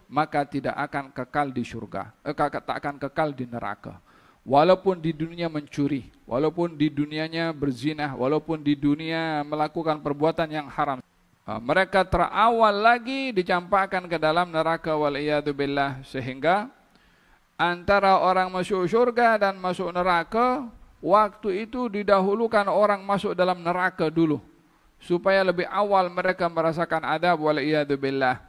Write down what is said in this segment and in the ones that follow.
maka tidak akan kekal di surga, tak akan kekal di neraka. Walaupun di dunia mencuri, walaupun di dunianya berzina, walaupun di dunia melakukan perbuatan yang haram, mereka terawal lagi dicampakkan ke dalam neraka waliyadzubillah. Sehingga antara orang masuk surga dan masuk neraka, waktu itu didahulukan orang masuk dalam neraka dulu, supaya lebih awal mereka merasakan adab waliyadzubillah.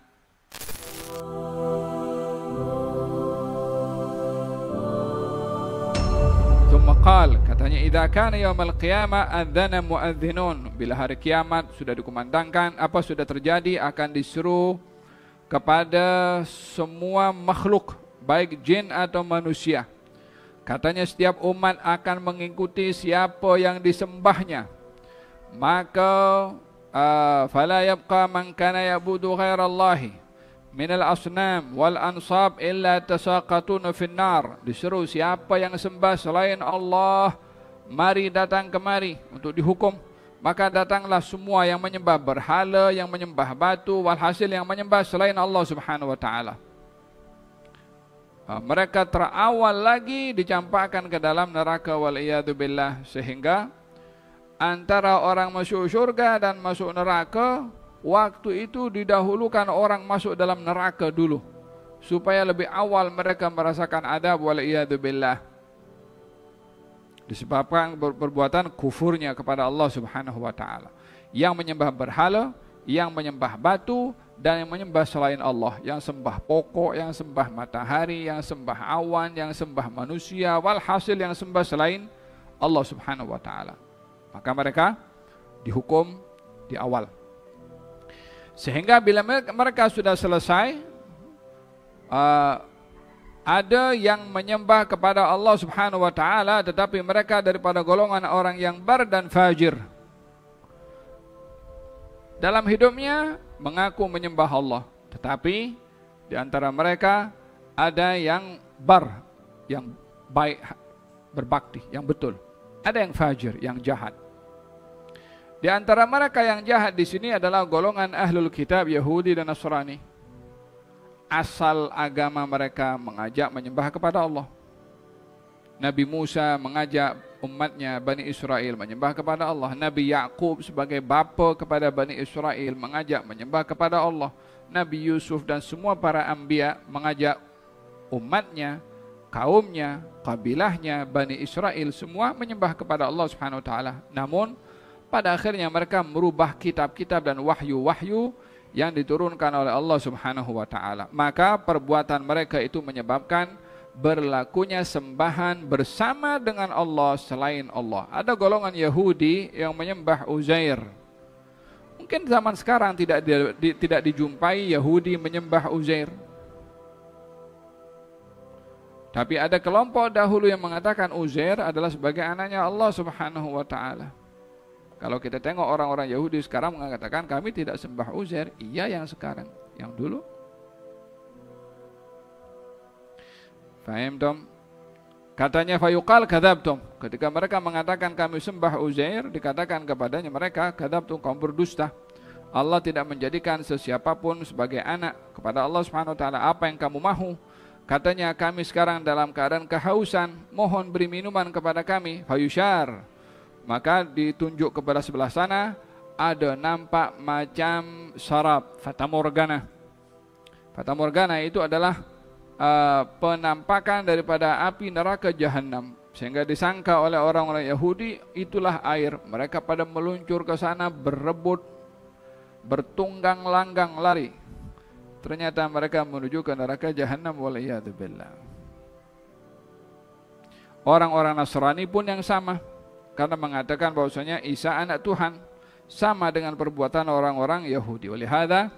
Qal, katanya idza kana yaumul qiyamah adzana muadzinun, bila hari kiamat sudah dikumandangkan, apa sudah terjadi, akan disuruh kepada semua makhluk baik jin atau manusia. Katanya setiap umat akan mengikuti siapa yang disembahnya. Maka fala yabqa man kana ya'budu ghairallahi minal asnam wal ansab illa tasaqatuna finnar. Disuruh siapa yang sembah selain Allah, mari datang kemari untuk dihukum. Maka datanglah semua yang menyembah berhala, yang menyembah batu, walhasil yang menyembah selain Allah subhanahu wa ta'ala. Mereka terawal lagi dicampakkan ke dalam neraka waliyadzubillah. Sehingga antara orang masuk surga dan masuk neraka, waktu itu didahulukan orang masuk dalam neraka dulu, supaya lebih awal mereka merasakan adab waliyadzubillah, disebabkan perbuatan kufurnya kepada Allah subhanahu wa ta'ala, yang menyembah berhala, yang menyembah batu, dan yang menyembah selain Allah, yang sembah pokok, yang sembah matahari, yang sembah awan, yang sembah manusia, walhasil yang sembah selain Allah subhanahu wa ta'ala. Maka mereka dihukum di awal. Sehingga bila mereka sudah selesai, ada yang menyembah kepada Allah subhanahu wa ta'ala, tetapi mereka daripada golongan orang yang bar dan fajir. Dalam hidupnya mengaku menyembah Allah, tetapi di antara mereka ada yang bar, yang baik, berbakti, yang betul. Ada yang fajir, yang jahat. Di antara mereka yang jahat di sini adalah golongan ahlul kitab, Yahudi dan Nasrani. Asal agama mereka mengajak menyembah kepada Allah. Nabi Musa mengajak umatnya Bani Israel menyembah kepada Allah. Nabi Yaqub sebagai bapa kepada Bani Israel mengajak menyembah kepada Allah. Nabi Yusuf dan semua para anbiya mengajak umatnya, kaumnya, kabilahnya, Bani Israel semua menyembah kepada Allah Subhanahu wa taala. Namun pada akhirnya mereka merubah kitab-kitab dan wahyu-wahyu yang diturunkan oleh Allah subhanahu wa ta'ala. Maka perbuatan mereka itu menyebabkan berlakunya sembahan bersama dengan Allah selain Allah. Ada golongan Yahudi yang menyembah Uzair. Mungkin zaman sekarang tidak dijumpai Yahudi menyembah Uzair. Tapi ada kelompok dahulu yang mengatakan Uzair adalah sebagai anaknya Allah subhanahu wa ta'ala. Kalau kita tengok orang-orang Yahudi sekarang mengatakan kami tidak sembah Uzair. Iya yang sekarang, yang dulu. Fahim tom? Katanya fayuqal kadzabtum. Ketika mereka mengatakan kami sembah Uzair, dikatakan kepadanya mereka kadzabtum, kamu berdusta. Allah tidak menjadikan sesiapapun sebagai anak. Kepada Allah Subhanahu wa taala, apa yang kamu mahu? Katanya kami sekarang dalam keadaan kehausan, mohon beri minuman kepada kami. Fayushar. Maka ditunjuk kepada sebelah sana, ada nampak macam sarap, fata morgana. Fata morgana itu adalah penampakan daripada api neraka Jahannam. Sehingga disangka oleh orang-orang Yahudi itulah air. Mereka pada meluncur ke sana, berebut, bertunggang langgang lari. Ternyata mereka menuju ke neraka Jahannam waliyadzubillah. Orang-orang Nasrani pun yang sama, karena mengatakan bahwasanya Isa anak Tuhan, sama dengan perbuatan orang-orang Yahudi. Oleh hadza,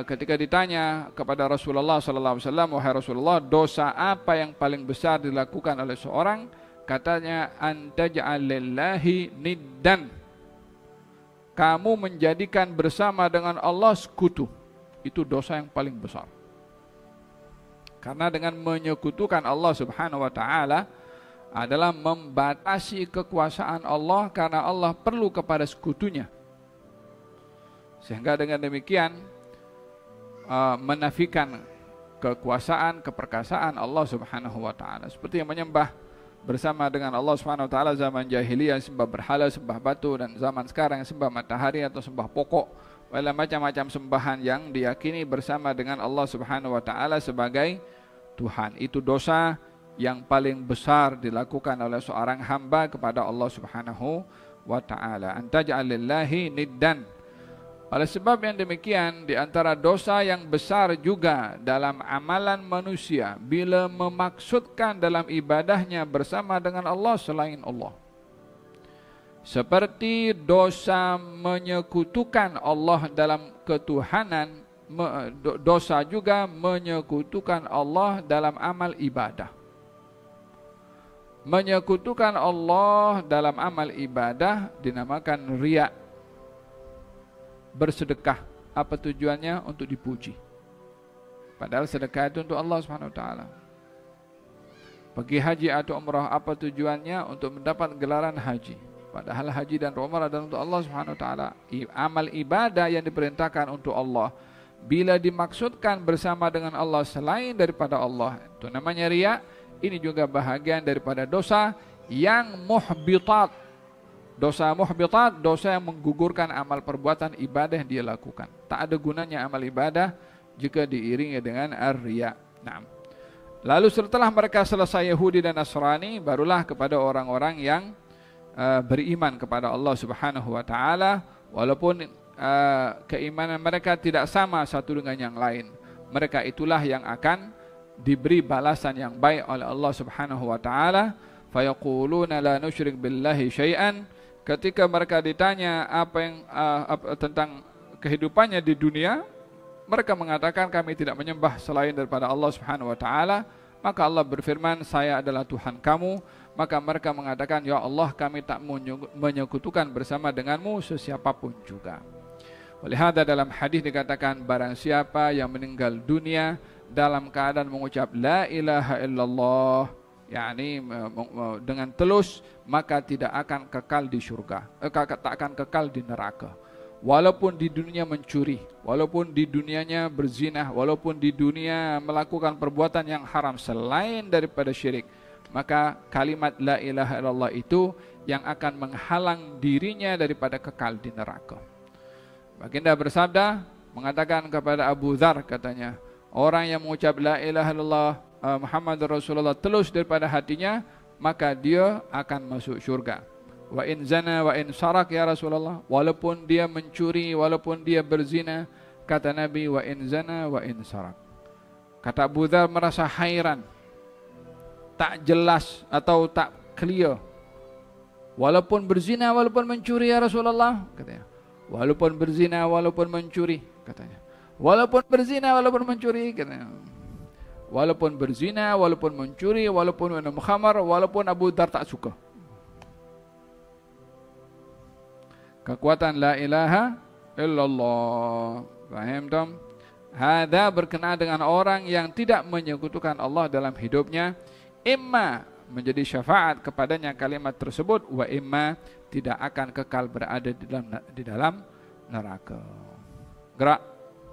ketika ditanya kepada Rasulullah SAW, wahai Rasulullah, dosa apa yang paling besar dilakukan oleh seorang? Katanya, antaj'alillahi niddan, kamu menjadikan bersama dengan Allah sekutu. Itu dosa yang paling besar. Karena dengan menyekutukan Allah Subhanahu wa taala adalah membatasi kekuasaan Allah, karena Allah perlu kepada sekutunya. Sehingga dengan demikian menafikan kekuasaan, keperkasaan Allah Subhanahu wa taala. Seperti yang menyembah bersama dengan Allah Subhanahu wa taala zaman jahiliyah, sembah berhala, sembah batu, dan zaman sekarang sembah matahari atau sembah pokok, macam-macam sembahan yang diyakini bersama dengan Allah Subhanahu wa taala sebagai Tuhan. Itu dosa yang paling besar dilakukan oleh seorang hamba kepada Allah Subhanahu wa taala. Antaj'alillahi niddan. Oleh sebab yang demikian, di antara dosa yang besar juga dalam amalan manusia bila memaksudkan dalam ibadahnya bersama dengan Allah selain Allah. Seperti dosa menyekutukan Allah dalam ketuhanan, dosa juga menyekutukan Allah dalam amal ibadah. Menyekutukan Allah dalam amal ibadah dinamakan riya. Bersedekah, apa tujuannya? Untuk dipuji. Padahal sedekah itu untuk Allah Subhanahu wa taala. Pergi haji atau umrah, apa tujuannya? Untuk mendapat gelaran haji. Padahal haji dan umrah adalah untuk Allah Subhanahu wa taala. Amal ibadah yang diperintahkan untuk Allah, bila dimaksudkan bersama dengan Allah selain daripada Allah, itu namanya riya. Ini juga bahagian daripada dosa yang muhbitat. Dosa muhbitat, dosa yang menggugurkan amal perbuatan ibadah yang dia lakukan. Tak ada gunanya amal ibadah jika diiringi dengan ar-riya. Nah, lalu setelah mereka selesai Yahudi dan Nasrani, barulah kepada orang-orang yang beriman kepada Allah Subhanahu wa taala, walaupun keimanan mereka tidak sama satu dengan yang lain. Mereka itulah yang akan diberi balasan yang baik oleh Allah Subhanahu wa taala. Fayaquluna la nusyrik billahi syai'an. Ketika mereka ditanya tentang kehidupannya di dunia, mereka mengatakan kami tidak menyembah selain daripada Allah Subhanahu wa taala. Maka Allah berfirman, saya adalah Tuhan kamu. Maka mereka mengatakan, ya Allah, kami tak menyekutukan bersama denganmu sesiapapun juga. Oleh hadza dalam hadis dikatakan, barang siapa yang meninggal dunia dalam keadaan mengucap la ilaha illallah, yakni dengan telus, maka tidak akan kekal di surga, tak akan kekal di neraka. Walaupun di dunia mencuri, walaupun di dunianya berzina, walaupun di dunia melakukan perbuatan yang haram selain daripada syirik, maka kalimat la ilaha illallah itu yang akan menghalang dirinya daripada kekal di neraka. Baginda bersabda, mengatakan kepada Abu Dzar, katanya, orang yang mengucap la ilaha illallah Muhammad Rasulullah telus daripada hatinya, maka dia akan masuk syurga. Wa in zana wa in sarak ya Rasulullah, walaupun dia mencuri, walaupun dia berzina, kata Nabi, wa in zana wa in sarak. Kata Abu Dzar merasa hairan, tak jelas atau tak clear. Walaupun berzina, walaupun mencuri ya Rasulullah, katanya. Walaupun berzina, walaupun mencuri, katanya. Walaupun berzina, walaupun mencuri, katanya. Walaupun berzina, walaupun mencuri, walaupun minum khamar, walaupun Abu Dzar tak suka. Kekuatan la ilaha illallah. Faham tak? Hada berkenaan dengan orang yang tidak menyekutukan Allah dalam hidupnya, imma menjadi syafaat kepadanya kalimat tersebut, wa imma tidak akan kekal berada di dalam neraka. Gerak.